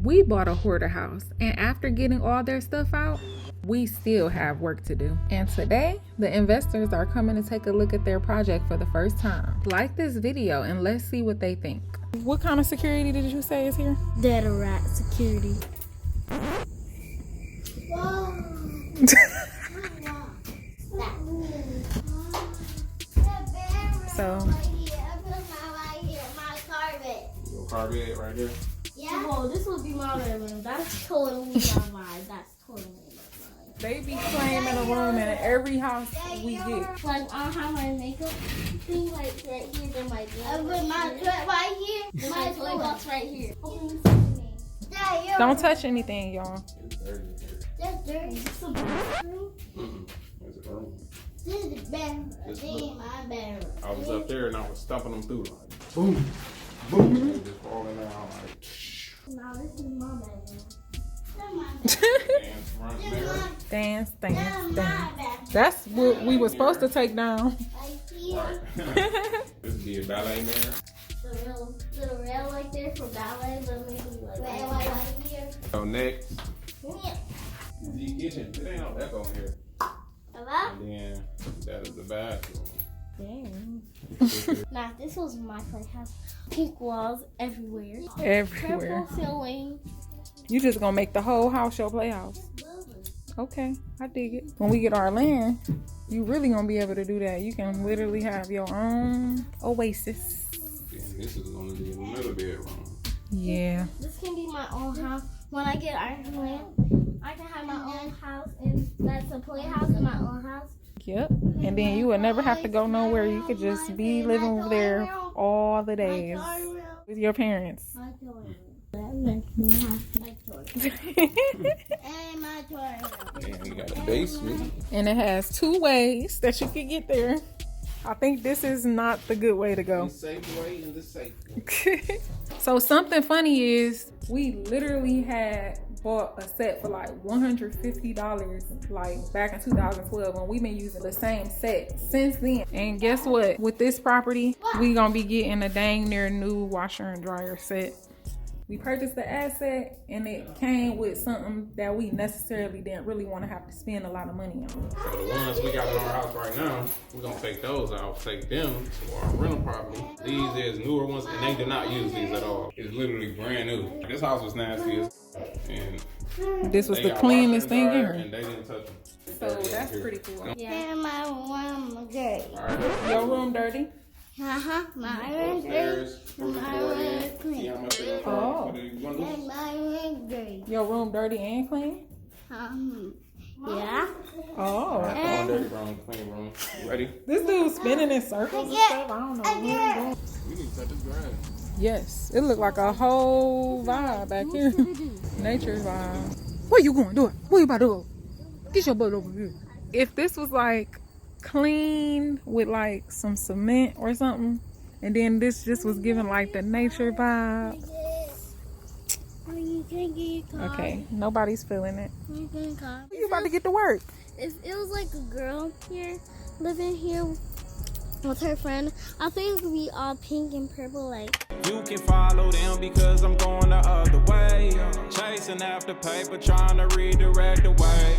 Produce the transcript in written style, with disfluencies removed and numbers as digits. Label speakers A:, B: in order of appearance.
A: We bought a hoarder house, and after getting all their stuff out, we still have work to do. And today, the investors are coming to take a look at their project for the first time. Like this video and let's see what they think. What kind of security did you say is here?
B: Dead rat security.
A: So,
C: Your car bed right here?
B: Yeah. Whoa, this would be my bedroom. That's totally my vibe. That's totally my vibe.
A: they be claiming a room in every house we get.
B: Like, I have my makeup thing like right here. Then my
D: right here.
B: Then my toy box right here.
A: Don't touch anything, y'all.
C: It's dirty in here.
D: That's dirty.
B: It's a bathroom.
C: There's a room.
D: This is the bedroom.
C: This
D: This is my bedroom.
C: I was up there and I was stumping them through like boom, boom, and just falling down like
B: Now this is my bedroom.
D: That's my bedroom.
C: dance front there.
A: Dance, dance,
D: That's my
A: dance.
D: bedroom.
A: That's what we were supposed to take down.
D: Right here.
C: Right. This would be a ballet mirror.
B: The little rail right there for ballet, but maybe like
D: Right here.
C: So next,
D: Yeah.
C: the kitchen. It ain't no echo in here.
D: Hello?
C: And then that is the bathroom.
B: Damn. Nah, this was my playhouse. Pink walls everywhere.
A: Everywhere.
B: Purple ceiling.
A: You just gonna make the whole house your playhouse. Okay, I dig it. When we get our land, you really gonna be able to do that. You can literally have your own oasis.
C: And this is gonna be another bedroom.
A: Yeah.
B: This can be my own house. When I get our land, I can have my own house, and that's a playhouse in my own house.
A: Yep. And then you would never have to go nowhere. You could just be living there all the days with your parents.
B: My toilet. That makes me happy. My toilet.
D: And my toilet.
C: And we got a basement.
A: And it has two ways that you can get there. I think this is not the good way to go.
C: The safe way and the safe way.
A: So something funny is we literally had bought a set for like $150 like back in 2012, and we've been using the same set since then. And guess what? With this property, we gonna be getting a dang near new washer and dryer set. We purchased the asset and it came with something that we necessarily didn't really want to have to spend a lot of money on.
C: So the ones we got in our house right now, we're gonna take those out, take them to our rental property. These is newer ones and they do not use these at all. It's literally brand new. This house was nasty and
A: This was
C: they
A: the
C: got
A: cleanest
C: washer and
A: thing
C: dryer,
A: ever.
C: and they didn't touch them.
A: So that's pretty cool.
B: Yeah.
D: And my room dirty.
C: All right.
A: Your room dirty?
D: My room dirty.
C: Upstairs,
D: My room clean.
C: yeah, I'm up there.
A: Oh.
C: What do you want to do?
D: And my room dirty.
A: Your room dirty and clean?
D: Yeah.
A: Oh.
C: All dirty room, clean room. You ready?
A: This dude's spinning in circles and stuff. I don't know what he's doing.
C: We need to cut this grass.
A: Yes, it looked like a whole vibe back here. Nature vibe. Where you going? Do it. Where you about to go? Get your butt over here. If this was like clean with like some cement or something, and then this just was giving like the nature vibe. Okay, nobody's feeling it. You about to get to work.
B: It was like a girl here, living here with her friend. I think it would be all pink and purple, like.
E: You can follow them because I'm going the other way. Chasing after paper, trying to redirect the way.